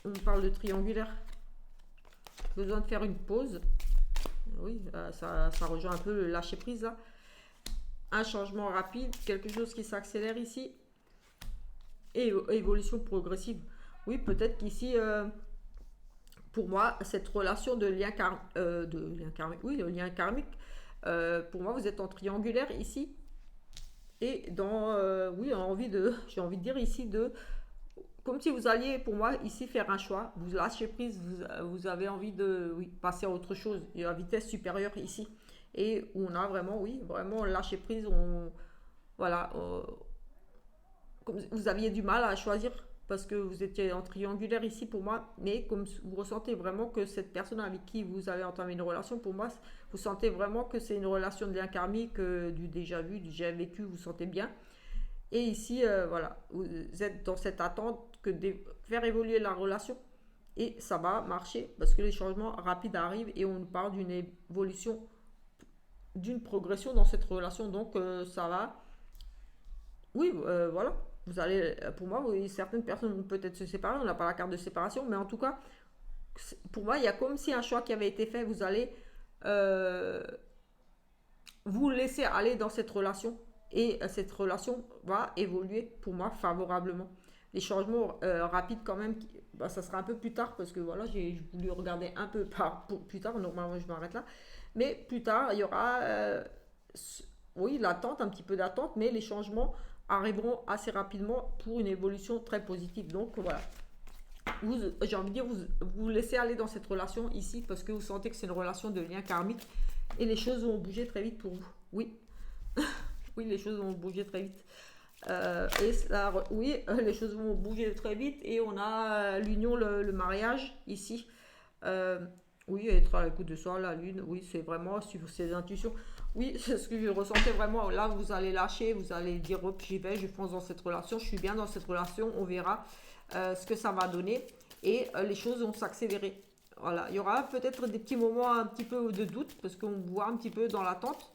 On parle de triangulaire. Besoin de faire une pause. Oui, ça rejoint un peu le lâcher prise là. Un changement rapide, quelque chose qui s'accélère ici. Et évolution progressive. Oui, peut-être qu'ici, pour moi, cette relation de lien karmique, oui, le lien karmique, pour moi, vous êtes en triangulaire ici. Et dans, oui, j'ai envie de dire ici, comme si vous alliez, pour moi, ici, faire un choix. Vous lâchez prise, vous avez envie de passer à autre chose, à vitesse supérieure ici. Et on a vraiment, oui, vraiment lâché prise. Voilà, comme vous aviez du mal à choisir parce que vous étiez en triangulaire ici pour moi, mais comme vous ressentez vraiment que cette personne avec qui vous avez entamé une relation, pour moi, vous sentez vraiment que c'est une relation de lien karmique, du déjà vu, du déjà vécu, vous sentez bien. Et ici, voilà, vous êtes dans cette attente que de faire évoluer la relation et ça va marcher parce que les changements rapides arrivent et on parle d'une évolution, d'une progression dans cette relation. Donc, ça va, oui, voilà. Vous allez, pour moi, oui, certaines personnes vont peut-être se séparer. On n'a pas la carte de séparation, mais en tout cas, pour moi, il y a comme si un choix qui avait été fait. Vous allez vous laisser aller dans cette relation et cette relation va évoluer pour moi favorablement. Les changements rapides quand même, ça sera un peu plus tard parce que voilà, j'ai voulu regarder un peu plus tard. Normalement, je m'arrête là, mais plus tard, il y aura, oui, l'attente, un petit peu d'attente, mais les changements arriveront assez rapidement pour une évolution très positive. Donc voilà, j'ai envie de dire, vous laissez aller dans cette relation ici parce que vous sentez que c'est une relation de lien karmique et les choses vont bouger très vite pour vous. Oui, oui, les choses vont bouger très vite. Oui, les choses vont bouger très vite et on a l'union, le mariage ici. Oui, être à l'écoute de soi, la lune, oui, c'est vraiment suivre ses intuitions. Oui, c'est ce que je ressentais vraiment. Là, vous allez lâcher, vous allez dire, hop, j'y vais, je fonce dans cette relation, je suis bien dans cette relation, on verra ce que ça va donner. Et les choses vont s'accélérer. Voilà, il y aura peut-être des petits moments un petit peu de doute, parce qu'on voit un petit peu dans l'attente.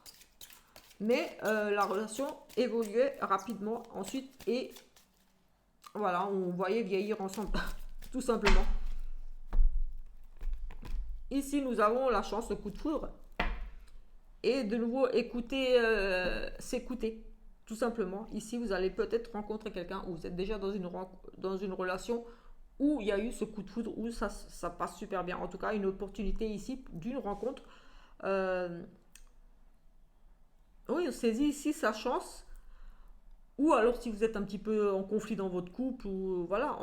Mais la relation évoluait rapidement ensuite et voilà, on voyait vieillir ensemble, tout simplement. Ici, nous avons la chance, le coup de foudre. Et de nouveau, écouter, s'écouter, tout simplement. Ici, vous allez peut-être rencontrer quelqu'un ou vous êtes déjà dans une relation où il y a eu ce coup de foudre, où ça passe super bien. En tout cas, une opportunité ici d'une rencontre. Oui, on saisit ici sa chance. Ou alors, si vous êtes un petit peu en conflit dans votre couple, ou voilà,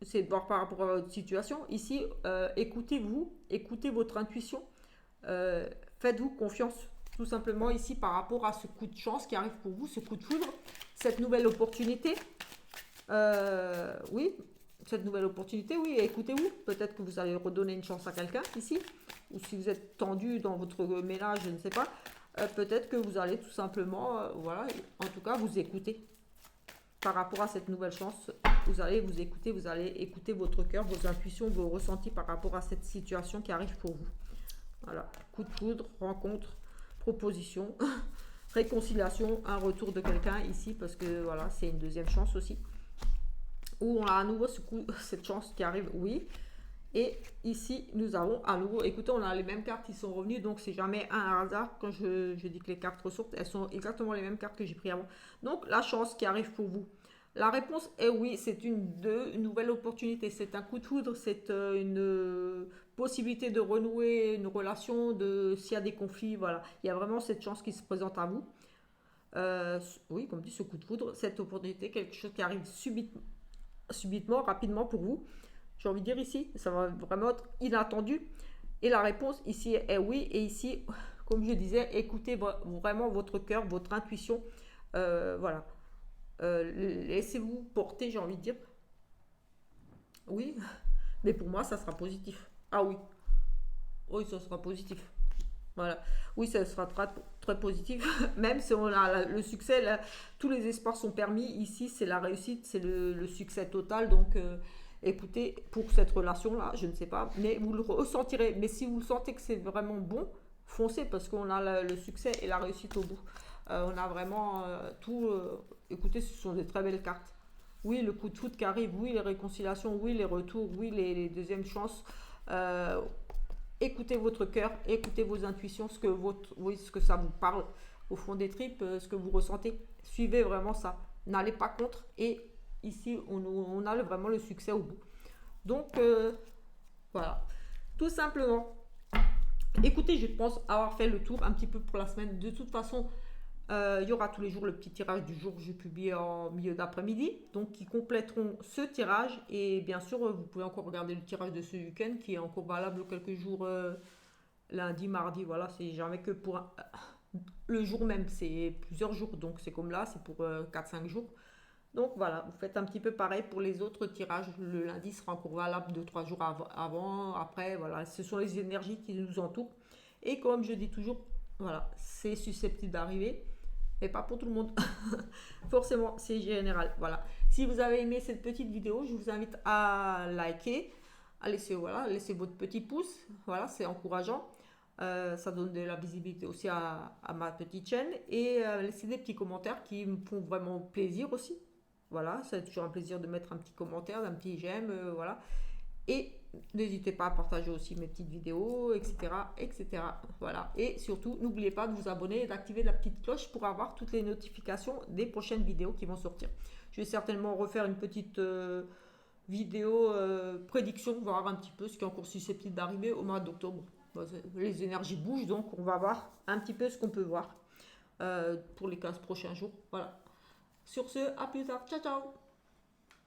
c'est de voir par rapport à votre situation. Ici, écoutez-vous, écoutez votre intuition. Euh, Faites-vous confiance, tout simplement, ici, par rapport à ce coup de chance qui arrive pour vous, ce coup de foudre, cette nouvelle opportunité. Oui, cette nouvelle opportunité, oui, écoutez-vous. Peut-être que vous allez redonner une chance à quelqu'un ici, ou si vous êtes tendu dans votre ménage, je ne sais pas, peut-être que vous allez tout simplement, voilà, en tout cas, vous écouter par rapport à cette nouvelle chance. Vous allez vous écouter, vous allez écouter votre cœur, vos intuitions, vos ressentis par rapport à cette situation qui arrive pour vous. Voilà, coup de foudre, rencontre, proposition, réconciliation, un retour de quelqu'un ici, parce que voilà, c'est une deuxième chance aussi. Où on a à nouveau cette chance qui arrive, oui. Et ici, nous avons à nouveau, écoutez, on a les mêmes cartes qui sont revenues, donc c'est jamais un hasard quand je dis que les cartes ressortent, elles sont exactement les mêmes cartes que j'ai pris avant. Donc la chance qui arrive pour vous. La réponse est oui, c'est une nouvelle opportunité, c'est un coup de foudre, c'est une possibilité de renouer une relation, s'il y a des conflits, voilà. Il y a vraiment cette chance qui se présente à vous. Oui, comme dit, ce coup de foudre, cette opportunité, quelque chose qui arrive subitement, rapidement pour vous. J'ai envie de dire ici, ça va vraiment être inattendu. Et la réponse ici est oui. Et ici, comme je disais, écoutez vraiment votre cœur, votre intuition. Voilà. Laissez-vous porter, j'ai envie de dire. Oui, mais pour moi, ça sera positif. Ah oui, oui, ça sera positif. Voilà. Oui, ça sera très, très positif. Même si on a le succès, là, tous les espoirs sont permis. Ici, c'est la réussite, c'est le succès total. Donc, écoutez, pour cette relation-là, je ne sais pas, mais vous le ressentirez. Mais si vous sentez que c'est vraiment bon, foncez parce qu'on a le succès et la réussite au bout. On a vraiment tout. Écoutez, ce sont des très belles cartes. Oui, le coup de foot qui arrive, oui, les réconciliations, oui, les retours, oui, les deuxièmes chances. Euh, Écoutez votre cœur, écoutez vos intuitions, ce que ça vous parle au fond des tripes, ce que vous ressentez. Suivez vraiment ça. N'allez pas contre. Et ici, on a vraiment le succès au bout. Donc, voilà. Tout simplement. Écoutez, je pense avoir fait le tour un petit peu pour la semaine. De toute façon, il y aura tous les jours le petit tirage du jour que je publie en milieu d'après-midi, donc qui compléteront ce tirage. Et bien sûr, vous pouvez encore regarder le tirage de ce week-end qui est encore valable quelques jours, lundi, mardi. Voilà, c'est jamais que pour le jour même, c'est plusieurs jours. Donc c'est comme là, c'est pour 4-5 jours. Donc voilà, vous faites un petit peu pareil pour les autres tirages. Le lundi sera encore valable 2-3 jours avant, après. Voilà, ce sont les énergies qui nous entourent. Et comme je dis toujours, voilà, c'est susceptible d'arriver mais pas pour tout le monde. Forcément, c'est général. Voilà. Si vous avez aimé cette petite vidéo, je vous invite à liker, à laisser votre petit pouce. Voilà, c'est encourageant. Ça donne de la visibilité aussi à ma petite chaîne. Et laissez des petits commentaires qui me font vraiment plaisir aussi. Voilà, c'est toujours un plaisir de mettre un petit commentaire, un petit j'aime. Voilà. Et n'hésitez pas à partager aussi mes petites vidéos, etc., etc. Voilà. Et surtout, n'oubliez pas de vous abonner et d'activer la petite cloche pour avoir toutes les notifications des prochaines vidéos qui vont sortir. Je vais certainement refaire une petite vidéo prédiction, voir un petit peu ce qui est encore susceptible d'arriver au mois d'octobre. Bon, les énergies bougent, donc on va voir un petit peu ce qu'on peut voir pour les 15 prochains jours. Voilà. Sur ce, à plus tard. Ciao, ciao!